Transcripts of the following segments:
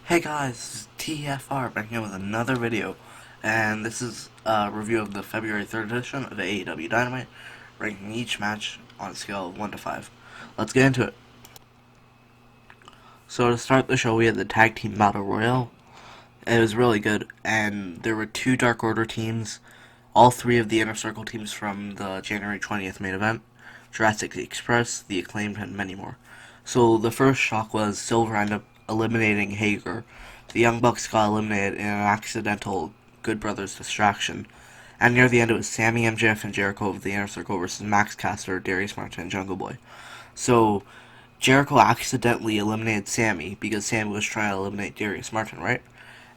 Hey guys, TFR back here with another video, and this is a review of the February 3rd edition of AEW Dynamite, ranking each match on a scale of 1 to 5. Let's get into it. So to start the show, we had the Tag Team Battle Royale. It was really good, and there were two Dark Order teams, all three of the Inner Circle teams from the January 20th main event, Jurassic Express, The Acclaimed, and many more. So the first shock was Silver ended up eliminating Hager. The Young Bucks got eliminated in an accidental Good Brothers distraction. And near the end, it was Sammy, MJF, and Jericho of the Inner Circle versus Max Caster, Darius Martin, and Jungle Boy. So Jericho accidentally eliminated Sammy because Sammy was trying to eliminate Darius Martin, right?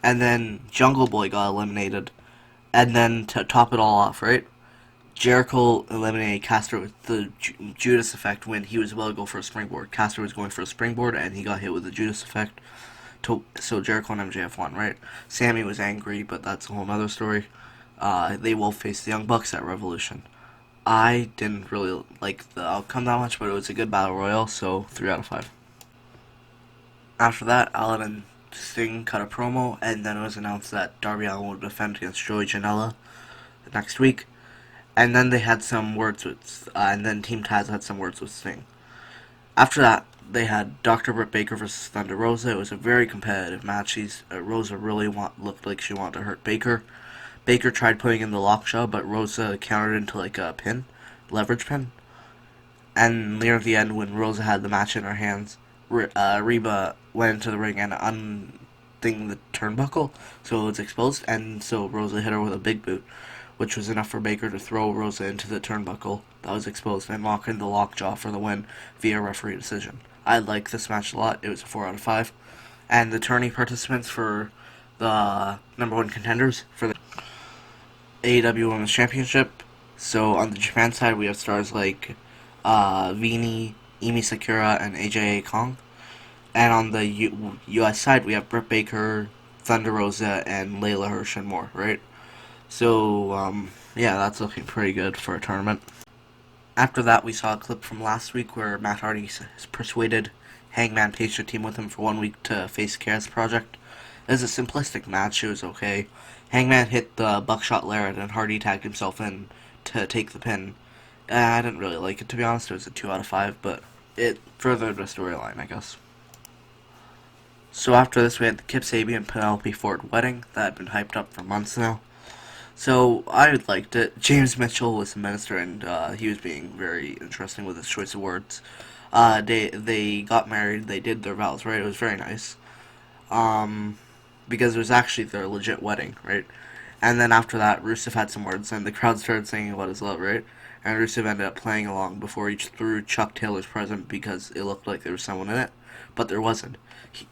And then Jungle Boy got eliminated. And then to top it all off, right? Jericho eliminated Caster with the Judas effect when he was about to go for a springboard. Caster was going for a springboard and he got hit with the Judas effect. So Jericho and MJF won, right? Sammy was angry, but that's a whole other story. They will face the Young Bucks at Revolution. I didn't really like the outcome that much, but it was a good battle royal, so 3 out of 5. After that, Allin and Sting cut a promo, and then it was announced that Darby Allin would defend against Joey Janela the next week. And then they had some words with, and then Team Taz had some words with Sting. After that, they had Dr. Britt Baker versus Thunder Rosa. It was a very competitive match. Rosa really looked like she wanted to hurt Baker. Baker tried putting in the lockjaw, but Rosa countered into like a pin, leverage pin. And near the end, when Rosa had the match in her hands, Reba went into the ring and unding the turnbuckle, so it was exposed, and so Rosa hit her with a big boot, which was enough for Baker to throw Rosa into the turnbuckle that was exposed and lock in the lockjaw for the win via referee decision. I like this match a lot. It was a 4 out of 5. And the tourney participants for the number one contenders for the AEW Women's Championship. So on the Japan side, we have stars like Vini, Emi Sakura, and AJA Kong. And on the US side, we have Britt Baker, Thunder Rosa, and Layla Hirsch and more, right? So, yeah, that's looking pretty good for a tournament. After that, we saw a clip from last week where Matt Hardy has persuaded Hangman Page to team with him for 1 week to face Chaos Project. It was a simplistic match, it was okay. Hangman hit the buckshot lariat and Hardy tagged himself in to take the pin. I didn't really like it, to be honest. It was a 2 out of 5, but it furthered the storyline, I guess. So after this, we had the Kip Sabian and Penelope Ford wedding that had been hyped up for months now. So I liked it. James Mitchell was the minister, and he was being very interesting with his choice of words. They got married. They did their vows, right? It was very nice. Because it was actually their legit wedding, right? And then after that, Rusev had some words, and the crowd started singing "What Is Love," right? And Rusev ended up playing along before he threw Chuck Taylor's present because it looked like there was someone in it, but there wasn't.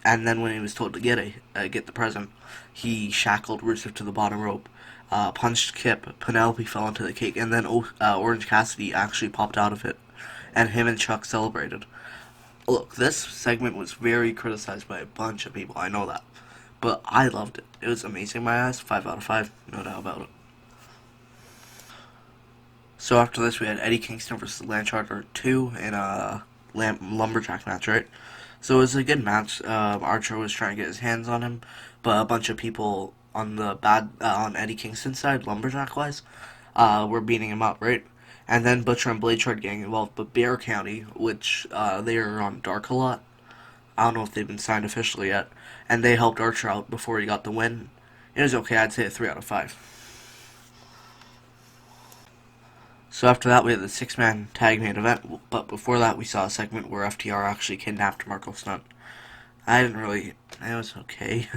And then when he was told to get the present, he shackled Rusev to the bottom rope, punched Kip. Penelope fell into the cake, and then Orange Cassidy actually popped out of it, and him and Chuck celebrated. Look, this segment was very criticized by a bunch of people. I know that, but I loved it. It was amazing in my eyes. 5 out of 5, no doubt about it. So after this, we had Eddie Kingston versus Lance Archer 2 in a lumberjack match, right? So it was a good match. Archer was trying to get his hands on him, but a bunch of people on the on Eddie Kingston's side, lumberjack wise, were beating him up, right? And then Butcher and Blade tried getting involved, but Bear County, which they are on Dark a lot, I don't know if they've been signed officially yet, and they helped Archer out before he got the win. It was okay. I'd say a 3 out of 5. So after that, we had the six-man tag main event, but before that, we saw a segment where FTR actually kidnapped Marco Stunt. I didn't really. It was okay.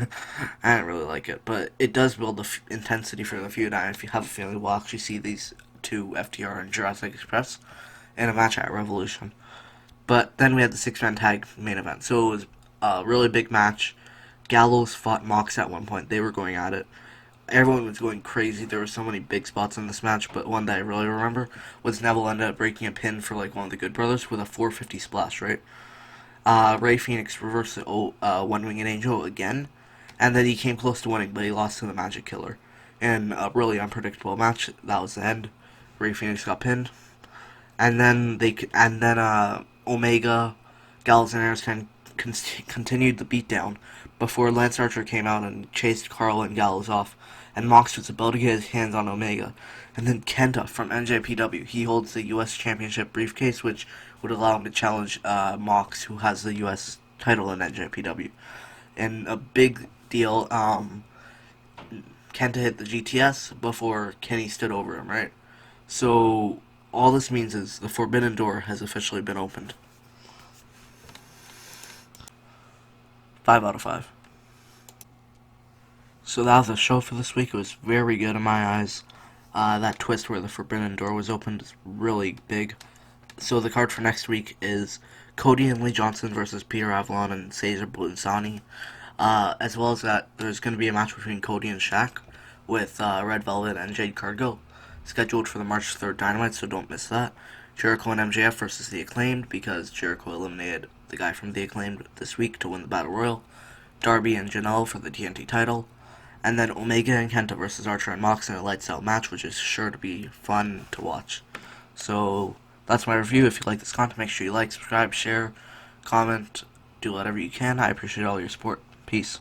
I didn't really like it, but it does build the intensity for the feud. And if you have a feeling, we'll actually see these two, FTR and Jurassic Express, in a match at Revolution. But then we had the six-man tag main event, so it was a really big match. Gallows fought Mox at one point. They were going at it. Everyone was going crazy. There were so many big spots in this match, but one that I really remember was Neville ended up breaking a pin for like one of the Good Brothers with a 450 splash, right? Ray Phoenix reversed the One-Winged Angel again, and then he came close to winning, but he lost to the Magic Killer. In a really unpredictable match, that was the end. Ray Phoenix got pinned, and then Omega, Gallows and Aries continued the beatdown before Lance Archer came out and chased Carl and Gallows off, and Mox was about to get his hands on Omega. And then Kenta from NJPW, he holds the U.S. Championship briefcase, which would allow him to challenge Mox, who has the U.S. title in NJPW. And a big deal, Kenta hit the GTS before Kenny stood over him, right? So all this means is the Forbidden Door has officially been opened. 5 out of 5. So that was the show for this week. It was very good in my eyes. That twist where the Forbidden Door was opened is really big. So the card for next week is Cody and Lee Johnson versus Peter Avalon and Cesar Blunsani. As well as that, there's going to be a match between Cody and Shaq with Red Velvet and Jade Cargill, scheduled for the March 3rd Dynamite, so don't miss that. Jericho and MJF versus The Acclaimed, because Jericho eliminated the guy from The Acclaimed this week to win the Battle Royal. Darby and Janelle for the TNT title. And then Omega and Kenta versus Archer and Mox in a lights out match, which is sure to be fun to watch. So that's my review. If you like this content, make sure you like, subscribe, share, comment, do whatever you can. I appreciate all your support. Peace.